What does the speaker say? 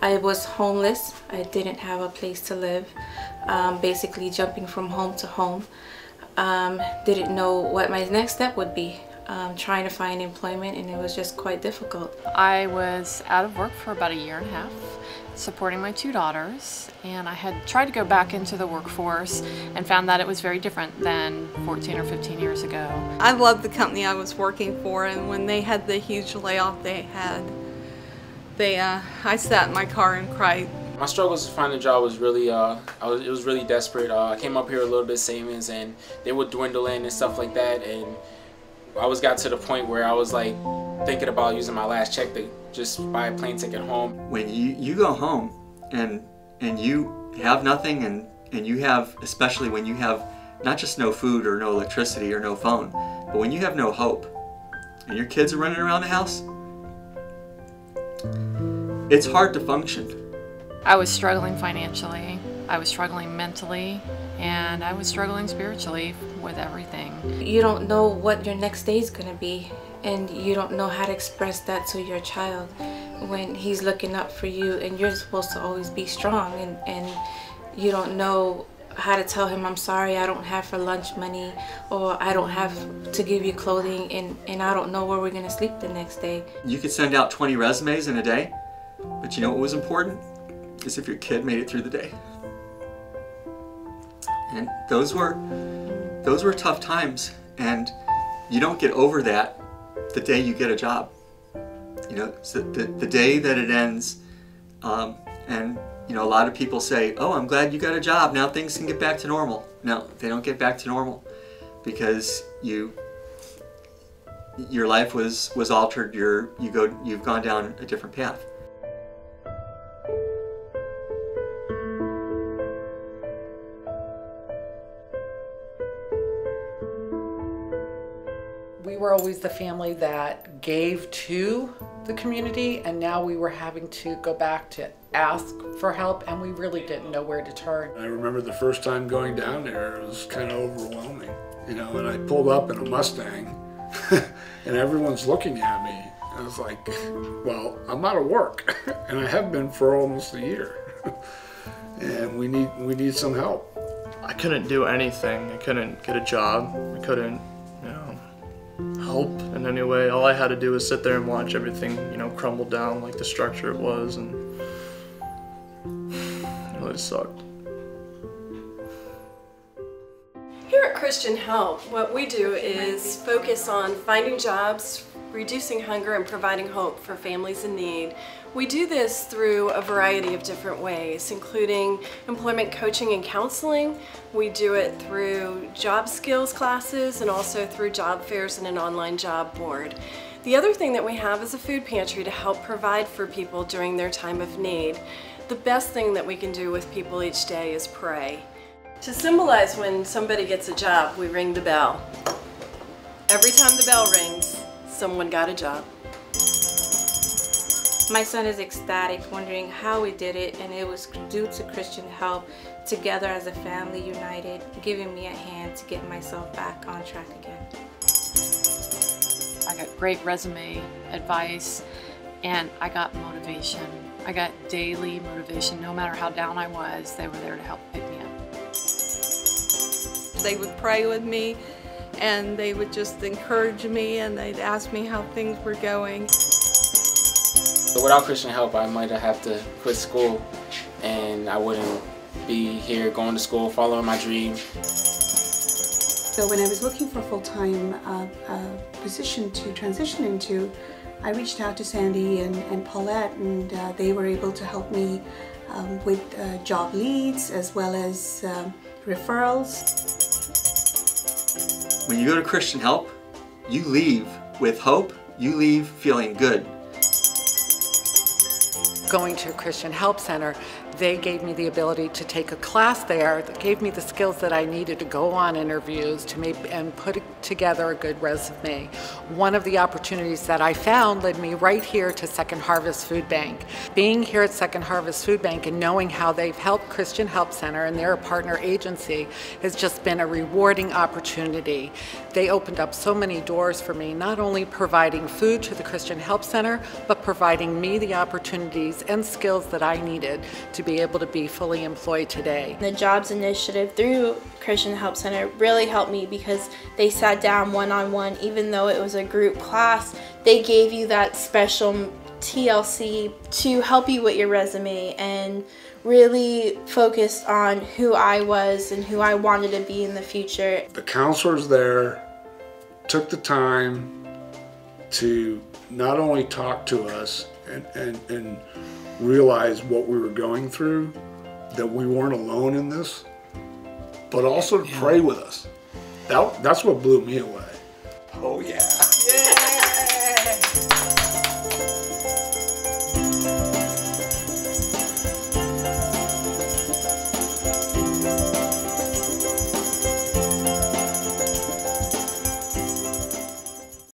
I was homeless. I didn't have a place to live, basically jumping from home to home. Didn't know what my next step would be. Trying to find employment, and it was just quite difficult. I was out of work for about a year and a half, supporting my 2 daughters, and I had tried to go back into the workforce and found that it was very different than 14 or 15 years ago. I loved the company I was working for, and when they had the huge layoff I sat in my car and cried. My struggles to find a job was really, it was really desperate. I came up here a little bit savings, and they would dwindle in and stuff like that, and I got to the point where I was like thinking about using my last check to just buy a plane ticket home. When you go home and you have nothing, and you have, especially when you have not just no food or no electricity or no phone, but when you have no hope and your kids are running around the house, it's hard to function. I was struggling financially, I was struggling mentally, and I was struggling spiritually with everything. You don't know what your next day is going to be, and you don't know how to express that to your child when he's looking up for you, and you're supposed to always be strong, and you don't know how to tell him, I'm sorry, I don't have for lunch money, or I don't have to give you clothing, and I don't know where we're going to sleep the next day. You could send out 20 resumes in a day, but you know what was important? Is if your kid made it through the day. And those were tough times, and you don't get over that the day you get a job. You know, so the day that it ends, and you know, a lot of people say, oh, I'm glad you got a job, now things can get back to normal. No, they don't get back to normal, because your life was altered. You've gone down a different path. We were always the family that gave to the community, and now we were having to go back to ask for help, and we really didn't know where to turn. I remember the first time going down there, it was kind of overwhelming, you know, and I pulled up in a Mustang and everyone's looking at me. I was like, well, I'm out of work and I have been for almost a year and we need some help. I couldn't do anything. I couldn't get a job. I couldn't, you know, help in any way. All I had to do was sit there and watch everything, you know, crumble down like the structure it was, and it really sucked. Here at Christian Help, what we do is focus on finding jobs, reducing hunger, and providing hope for families in need. We do this through a variety of different ways, including employment coaching and counseling. We do it through job skills classes and also through job fairs and an online job board. The other thing that we have is a food pantry to help provide for people during their time of need. The best thing that we can do with people each day is pray. To symbolize when somebody gets a job, we ring the bell. Every time the bell rings, someone got a job. My son is ecstatic, wondering how we did it, and it was due to Christian Help, together as a family united, giving me a hand to get myself back on track again. I got great resume advice, and I got motivation. I got daily motivation. No matter how down I was, they were there to help pick me up. They would pray with me, and they would just encourage me, and they'd ask me how things were going. So without Christian Help, I might have to quit school, and I wouldn't be here going to school, following my dream. So when I was looking for a full-time position to transition into, I reached out to Sandy and Paulette, and they were able to help me with job leads as well as referrals. When you go to Christian Help, you leave with hope, you leave feeling good. Going to a Christian Help Center They gave me the ability to take a class there that gave me the skills that I needed to go on interviews to make and put together a good resume. One of the opportunities that I found led me right here to Second Harvest Food Bank. Being here at Second Harvest Food Bank and knowing how they've helped Christian Help Center and their partner agency has just been a rewarding opportunity. They opened up so many doors for me, not only providing food to the Christian Help Center, but providing me the opportunities and skills that I needed to be able to be fully employed today. The Jobs Initiative through Christian Help Center really helped me because they sat down one-on-one. Even though it was a group class, they gave you that special TLC to help you with your resume and really focused on who I was and who I wanted to be in the future. The counselors there took the time to not only talk to us and realize what we were going through, that we weren't alone in this, but also to pray with us. That's what blew me away. Oh yeah. Yeah.